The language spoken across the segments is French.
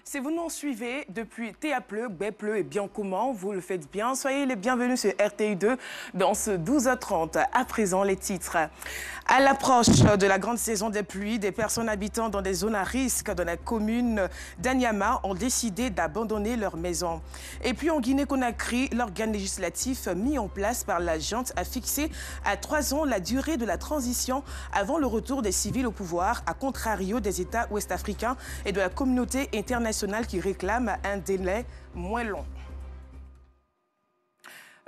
Si vous nous suivez depuis Théa Pleu, Bé Pleu et bien comment, vous le faites bien. Soyez les bienvenus sur RTI2 dans ce 12h30. À présent, les titres. À l'approche de la grande saison des pluies, des personnes habitant dans des zones à risque dans la commune d'Anyama ont décidé d'abandonner leur maison. Et puis en Guinée-Conakry, l'organe législatif mis en place par la junte a fixé à 3 ans la durée de la transition avant le retour des civils au pouvoir, à contrario des États ouest-africains et de la communauté internationale qui réclament un délai moins long.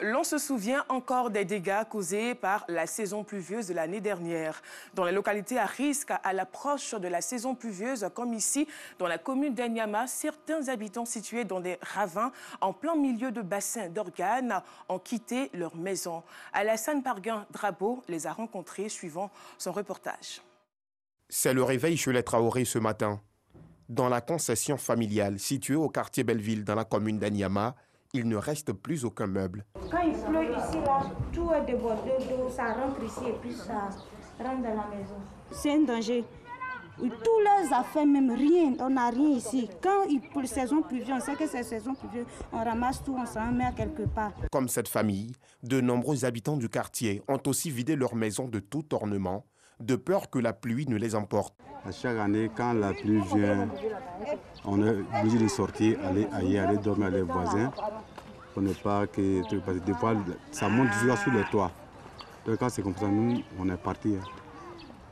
L'on se souvient encore des dégâts causés par la saison pluvieuse de l'année dernière. Dans les localités à risque, à l'approche de la saison pluvieuse, comme ici, dans la commune d'Anyama, certains habitants situés dans des ravins en plein milieu de bassins d'organes ont quitté leur maison. Alassane Parguin-Drabo les a rencontrés suivant son reportage. C'est le réveil chez les Traoré ce matin. Dans la concession familiale située au quartier Belleville dans la commune d'Anyama, il ne reste plus aucun meuble. Quand il pleut ici, là, tout est débordé d'eau, ça rentre ici et puis ça rentre dans la maison. C'est un danger. Tous les affaires, même rien, on n'a rien ici. Quand pour la saison pluvieuse, on sait que c'est saison pluvieuse, on ramasse tout, on s'en met à quelque part. Comme cette famille, de nombreux habitants du quartier ont aussi vidé leur maison de tout ornement, de peur que la pluie ne les emporte. À chaque année, quand la pluie vient, on est obligé de sortir, aller ailleurs, aller dormir avec les voisins. Pour ne pas que... Parce que des fois, ça monte jusqu'à sur les toits. Donc quand c'est comme ça, nous, on est partis.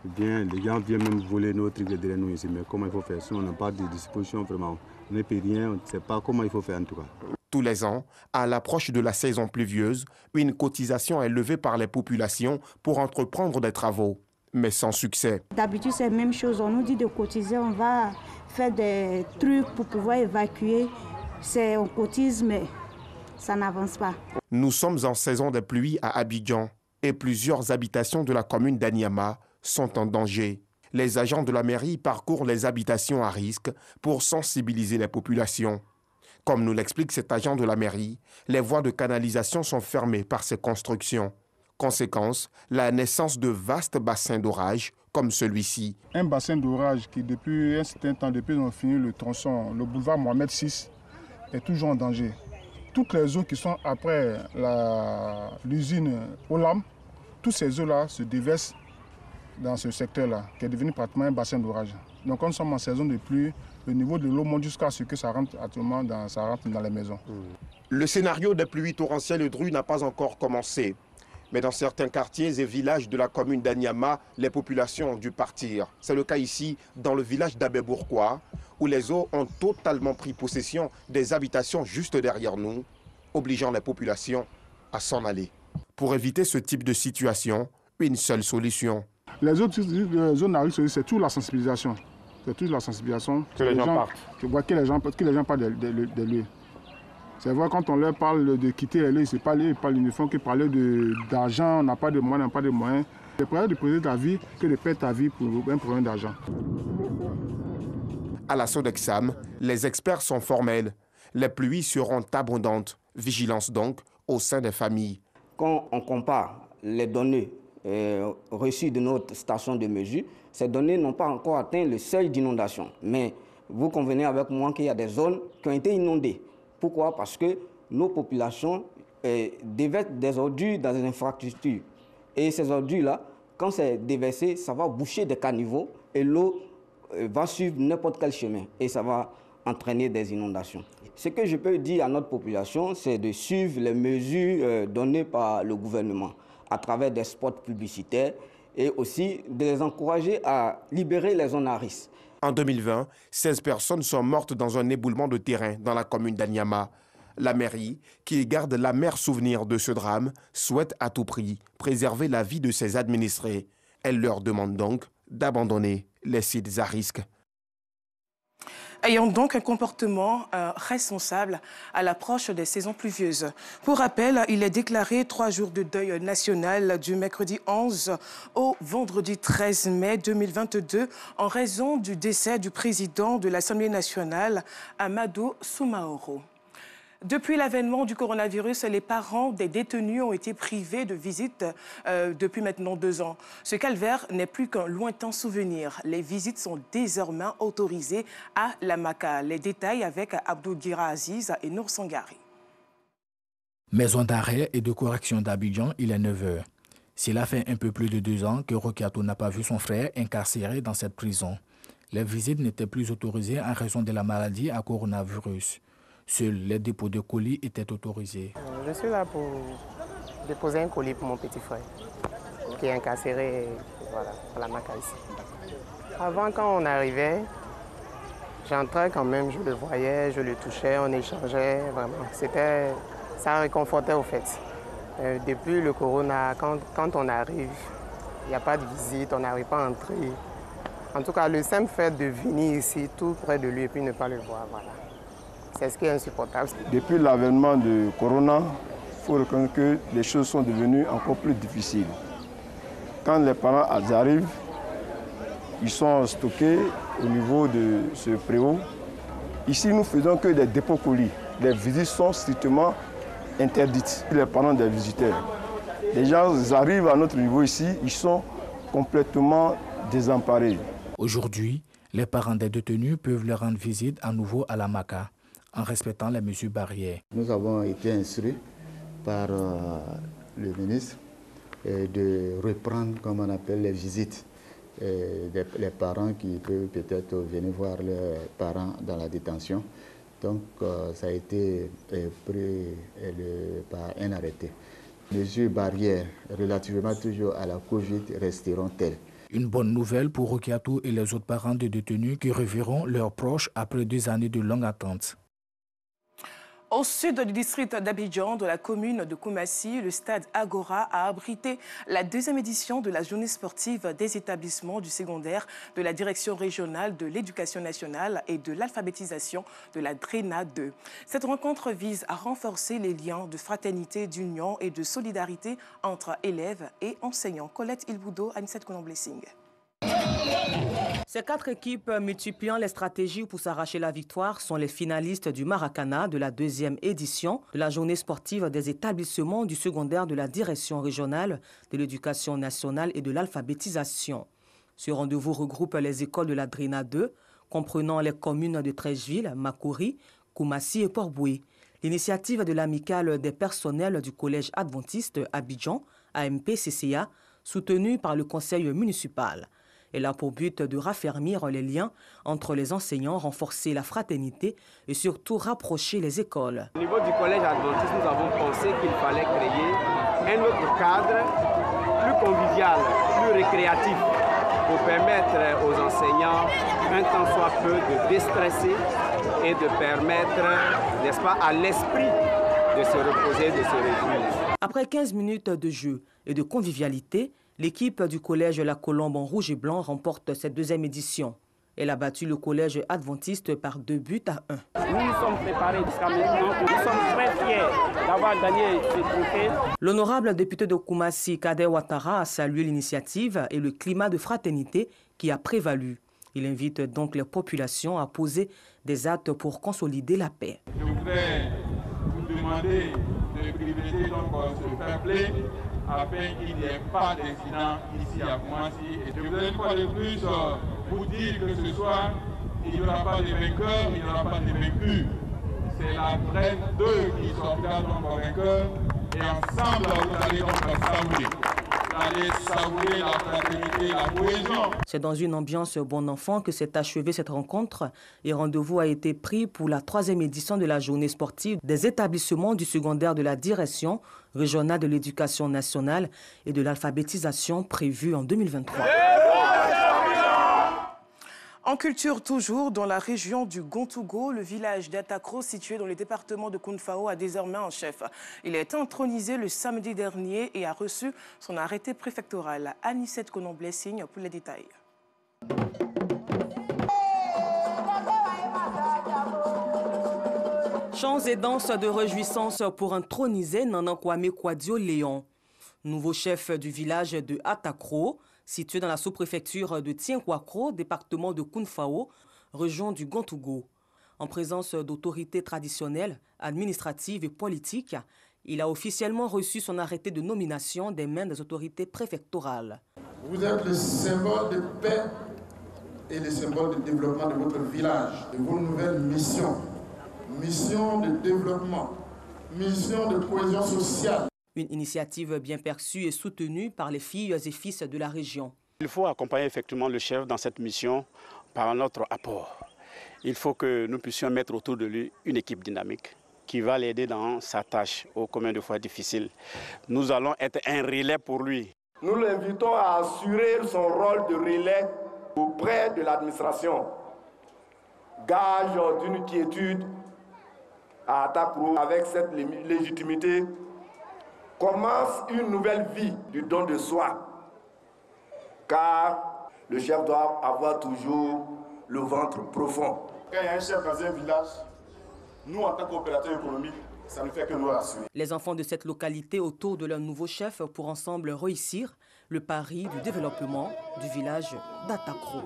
Bien, les gens viennent même voler nos trucs derrière nous ici. Mais comment il faut faire? Si on n'a pas de disposition, vraiment, on ne peut rien, on ne sait pas comment il faut faire en tout cas. Tous les ans, à l'approche de la saison pluvieuse, une cotisation est levée par les populations pour entreprendre des travaux, mais sans succès. D'habitude, c'est la même chose. On nous dit de cotiser, on va faire des trucs pour pouvoir évacuer. On cotise, mais ça n'avance pas. Nous sommes en saison des pluies à Abidjan et plusieurs habitations de la commune d'Anyama sont en danger. Les agents de la mairie parcourent les habitations à risque pour sensibiliser les populations. Comme nous l'explique cet agent de la mairie, les voies de canalisation sont fermées par ces constructions. Conséquence, la naissance de vastes bassins d'orage comme celui-ci. Un bassin d'orage qui depuis un certain temps, depuis qu'on a fini le tronçon, le boulevard Mohamed VI, est toujours en danger. Toutes les eaux qui sont après l'usine Olam, toutes ces eaux-là se déversent dans ce secteur-là, qui est devenu pratiquement un bassin d'orage. Donc quand nous sommes en saison de pluie, le niveau de l'eau monte jusqu'à ce que ça rentre actuellement dans les maisons. Le scénario des pluies torrentielles de Dru n'a pas encore commencé. Mais dans certains quartiers et villages de la commune d'Anyama, les populations ont dû partir. C'est le cas ici, dans le village d'Abé-Bourquois, où les eaux ont totalement pris possession des habitations juste derrière nous, obligeant les populations à s'en aller. Pour éviter ce type de situation, une seule solution. Les autres zones à risque, c'est toute la sensibilisation. C'est toute la sensibilisation. Que les gens partent. Je vois que les gens partent des lieux. C'est vrai, quand on leur parle de quitter les lieux, ils ne font que parler d'argent, on n'a pas de moyens, on n'a pas de moyens. C'est préférable de poser ta vie que de perdre ta vie pour un problème d'argent. À la Sodexam, les experts sont formels. Les pluies seront abondantes. Vigilance donc au sein des familles. Quand on compare les données reçues de notre station de mesure, ces données n'ont pas encore atteint le seuil d'inondation. Mais vous convenez avec moi qu'il y a des zones qui ont été inondées. Pourquoi? Parce que nos populations déversent des ordures dans les infrastructures. Et ces ordures-là, quand c'est déversé, ça va boucher des caniveaux et l'eau va suivre n'importe quel chemin et ça va entraîner des inondations. Ce que je peux dire à notre population, c'est de suivre les mesures données par le gouvernement à travers des spots publicitaires et aussi de les encourager à libérer les zones à risque. En 2020, 16 personnes sont mortes dans un éboulement de terrain dans la commune d'Anyama. La mairie, qui garde l'amer souvenir de ce drame, souhaite à tout prix préserver la vie de ses administrés. Elle leur demande donc d'abandonner les sites à risque. Ayant donc un comportement responsable à l'approche des saisons pluvieuses. Pour rappel, il est déclaré 3 jours de deuil national du mercredi 11 au vendredi 13 mai 2022 en raison du décès du président de l'Assemblée nationale, Amadou Soumaoro. Depuis l'avènement du coronavirus, les parents des détenus ont été privés de visites depuis maintenant 2 ans. Ce calvaire n'est plus qu'un lointain souvenir. Les visites sont désormais autorisées à la Maka. Les détails avec Abdou Gira Aziz et Nour Sangari. Maison d'arrêt et de correction d'Abidjan, il est 9 h. Cela fait un peu plus de 2 ans que Rokiatou n'a pas vu son frère incarcéré dans cette prison. Les visites n'étaient plus autorisées en raison de la maladie à coronavirus. Seuls les dépôts de colis étaient autorisés. Je suis là pour déposer un colis pour mon petit frère qui est incarcéré à la Maka ici. Avant, quand on arrivait, j'entrais quand même, je le voyais, je le touchais, on échangeait, vraiment. Ça réconfortait au fait. Depuis le corona, quand on arrive, il n'y a pas de visite, on n'arrive pas à entrer. En tout cas, le simple fait de venir ici, tout près de lui, et puis ne pas le voir, voilà. C'est ce qui est insupportable. Depuis l'avènement de Corona, il faut reconnaître que les choses sont devenues encore plus difficiles. Quand les parents arrivent, ils sont stockés au niveau de ce préau. Ici, nous ne faisons que des dépôts colis. Les visites sont strictement interdites. Les parents des visiteurs. Les gens arrivent à notre niveau ici, ils sont complètement désemparés. Aujourd'hui, les parents des détenus peuvent leur rendre visite à nouveau à la Maka, en respectant les mesures barrières. Nous avons été instruits par le ministre de reprendre, comme on appelle, les visites les parents qui peuvent peut-être venir voir leurs parents dans la détention. Donc ça a été pris par un arrêté. Les mesures barrières relativement toujours à la Covid resteront telles. Une bonne nouvelle pour Rokiatou et les autres parents de détenus qui reverront leurs proches après 2 années de longue attente. Au sud du district d'Abidjan, de la commune de Koumassi, le stade Agora a abrité la 2e édition de la journée sportive des établissements du secondaire de la Direction régionale de l'éducation nationale et de l'alphabétisation de la DRENA 2. Cette rencontre vise à renforcer les liens de fraternité, d'union et de solidarité entre élèves et enseignants. Colette Ilboudo, Anissette Colomb-Blessing. Ces 4 équipes multipliant les stratégies pour s'arracher la victoire sont les finalistes du Maracana de la 2e édition de la journée sportive des établissements du secondaire de la Direction régionale de l'éducation nationale et de l'alphabétisation. Ce rendez-vous regroupe les écoles de la DRENA 2, comprenant les communes de Trècheville, Makori, Koumassi et Port-Boué. L'initiative de l'amicale des personnels du collège adventiste Abidjan, AMP-CCA, soutenue par le conseil municipal. Elle a pour but de raffermir les liens entre les enseignants, renforcer la fraternité et surtout rapprocher les écoles. Au niveau du collège adventiste, nous avons pensé qu'il fallait créer un autre cadre plus convivial, plus récréatif pour permettre aux enseignants, un temps soit peu, de déstresser et de permettre, n'est-ce pas, à l'esprit de se reposer, de se réjouir. Après 15 minutes de jeu et de convivialité, l'équipe du collège La Colombe en rouge et blanc remporte cette 2e édition. Elle a battu le collège adventiste par 2 buts à 1. Nous nous sommes préparés jusqu'à maintenant. Nous sommes très fiers d'avoir gagné ce trophée. L'honorable député de Koumassi, Kader Ouattara, a salué l'initiative et le climat de fraternité qui a prévalu. Il invite donc les populations à poser des actes pour consolider la paix. Je voudrais vous demander de privilégier donc ce fair play afin qu'il n'y ait pas d'incident ici à Koumassi. Et je voudrais une fois de plus vous dire que ce soir, il n'y aura pas de vainqueurs, il n'y aura pas de vaincus. C'est la DRENA 2 qui sortira donc vainqueur et ensemble vous allez donc savourer. Vous allez savourer la fraternité, la cohésion. C'est dans une ambiance bon enfant que s'est achevée cette rencontre et rendez-vous a été pris pour la 3e édition de la journée sportive des établissements du secondaire de la Direction régionale de l'éducation nationale et de l'alphabétisation prévue en 2023. En culture toujours, dans la région du Gontougo, le village d'Atakro, situé dans le département de Kounfao, a désormais un chef. Il a été intronisé le samedi dernier et a reçu son arrêté préfectoral. Anissette Colomb-Blessing pour les détails. Chants et danses de réjouissance pour introniser Nana Kwame Kwadio Léon, nouveau chef du village de Atakro, situé dans la sous-préfecture de Tienkwakro, département de Kounfao, région du Gontougo. En présence d'autorités traditionnelles, administratives et politiques, il a officiellement reçu son arrêté de nomination des mains des autorités préfectorales. Vous êtes le symbole de paix et le symbole de développement de votre village, de vos nouvelles missions. Mission de développement, mission de cohésion sociale. Une initiative bien perçue et soutenue par les filles et fils de la région. Il faut accompagner effectivement le chef dans cette mission par notre apport. Il faut que nous puissions mettre autour de lui une équipe dynamique qui va l'aider dans sa tâche, ô combien de fois difficile. Nous allons être un relais pour lui. Nous l'invitons à assurer son rôle de relais auprès de l'administration. Gage d'une quiétude à Atakro, avec cette légitimité, commence une nouvelle vie du don de soi. Car le chef doit avoir toujours le ventre profond. Quand il y a un chef dans un village, nous, en tant qu'opérateurs économiques, ça ne fait que nous rassurer. Les enfants de cette localité autour de leur nouveau chef pour ensemble réussir le pari du développement du village d'Atakro.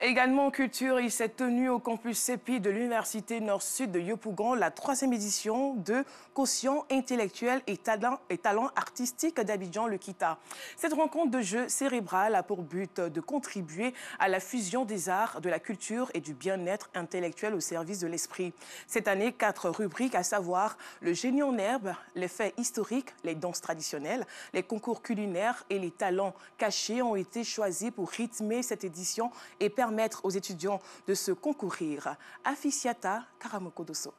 Également culture, il s'est tenu au campus CEPI de l'Université Nord-Sud de Yopougon la 3e édition de Quotient intellectuel et talent artistique d'Abidjan, le KITA. Cette rencontre de jeu cérébral a pour but de contribuer à la fusion des arts, de la culture et du bien-être intellectuel au service de l'esprit. Cette année, 4 rubriques, à savoir le génie en herbe, les faits historiques, les danses traditionnelles, les concours culinaires et les talents cachés ont été choisis pour rythmer cette édition et permettre aux étudiants de se concourir. Afficiata Karamokodoso.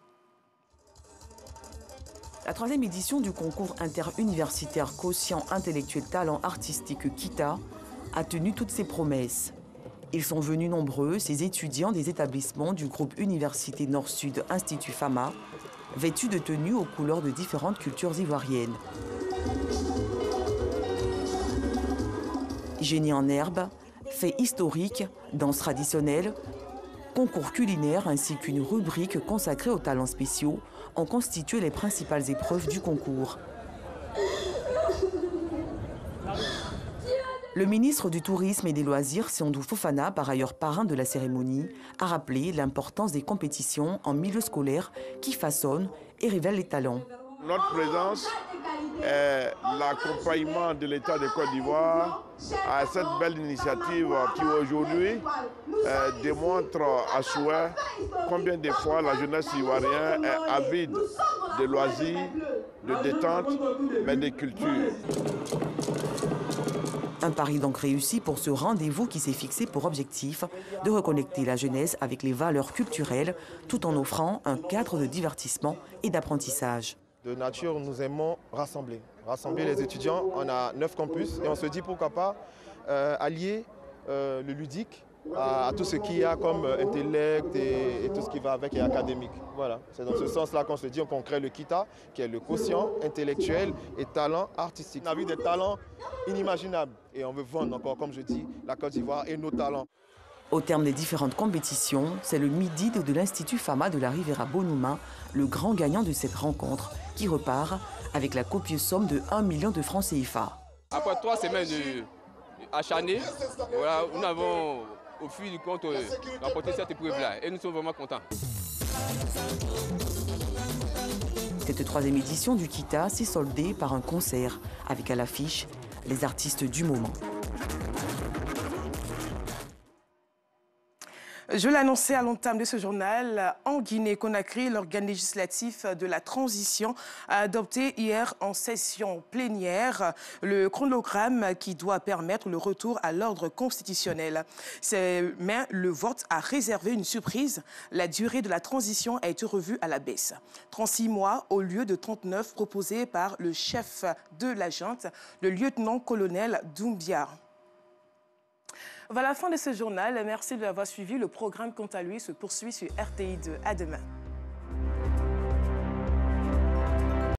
La 3e édition du concours interuniversitaire Quotient intellectuel talent artistique KITA a tenu toutes ses promesses. Ils sont venus nombreux, ces étudiants des établissements du groupe Université Nord-Sud Institut Fama, vêtus de tenues aux couleurs de différentes cultures ivoiriennes. Génie en herbe, faits historiques, danses traditionnelles, concours culinaires ainsi qu'une rubrique consacrée aux talents spéciaux ont constitué les principales épreuves du concours. Le ministre du Tourisme et des Loisirs, Siondou Fofana, par ailleurs parrain de la cérémonie, a rappelé l'importance des compétitions en milieu scolaire qui façonnent et révèlent les talents. Notre présence est l'accompagnement de l'État de Côte d'Ivoire à cette belle initiative qui aujourd'hui démontre à souhait combien de fois la jeunesse ivoirienne est avide de loisirs, de détente, mais de culture. Un pari donc réussi pour ce rendez-vous qui s'est fixé pour objectif de reconnecter la jeunesse avec les valeurs culturelles tout en offrant un cadre de divertissement et d'apprentissage. De nature, nous aimons rassembler les étudiants. On a 9 campus et on se dit pourquoi pas allier le ludique à tout ce qu'il y a comme intellect et tout ce qui va avec et académique. Voilà, c'est dans ce sens-là qu'on se dit qu'on crée le KITA, qui est le quotient intellectuel et talent artistique. On a vu des talents inimaginables et on veut vendre encore, comme je dis, la Côte d'Ivoire et nos talents. Au terme des différentes compétitions, c'est le MIDID de l'Institut Fama de la Riviera Bonuma, le grand gagnant de cette rencontre, qui repart avec la copieuse somme de 1 million de francs CFA. Après 3 semaines acharnées, voilà, nous avons au fil du compte remporté cette épreuve-là et nous sommes vraiment contents. Cette 3e édition du KITA s'est soldée par un concert avec à l'affiche les artistes du moment. Je l'annonçais à l'entame de ce journal, en Guinée-Conakry, l'organe législatif de la transition a adopté hier en session plénière le chronogramme qui doit permettre le retour à l'ordre constitutionnel. Mais le vote a réservé une surprise. La durée de la transition a été revue à la baisse. 36 mois au lieu de 39 proposés par le chef de la junte, le lieutenant-colonel Doumbia. Voilà la fin de ce journal. Merci de l'avoir suivi. Le programme, quant à lui, se poursuit sur RTI2. À demain.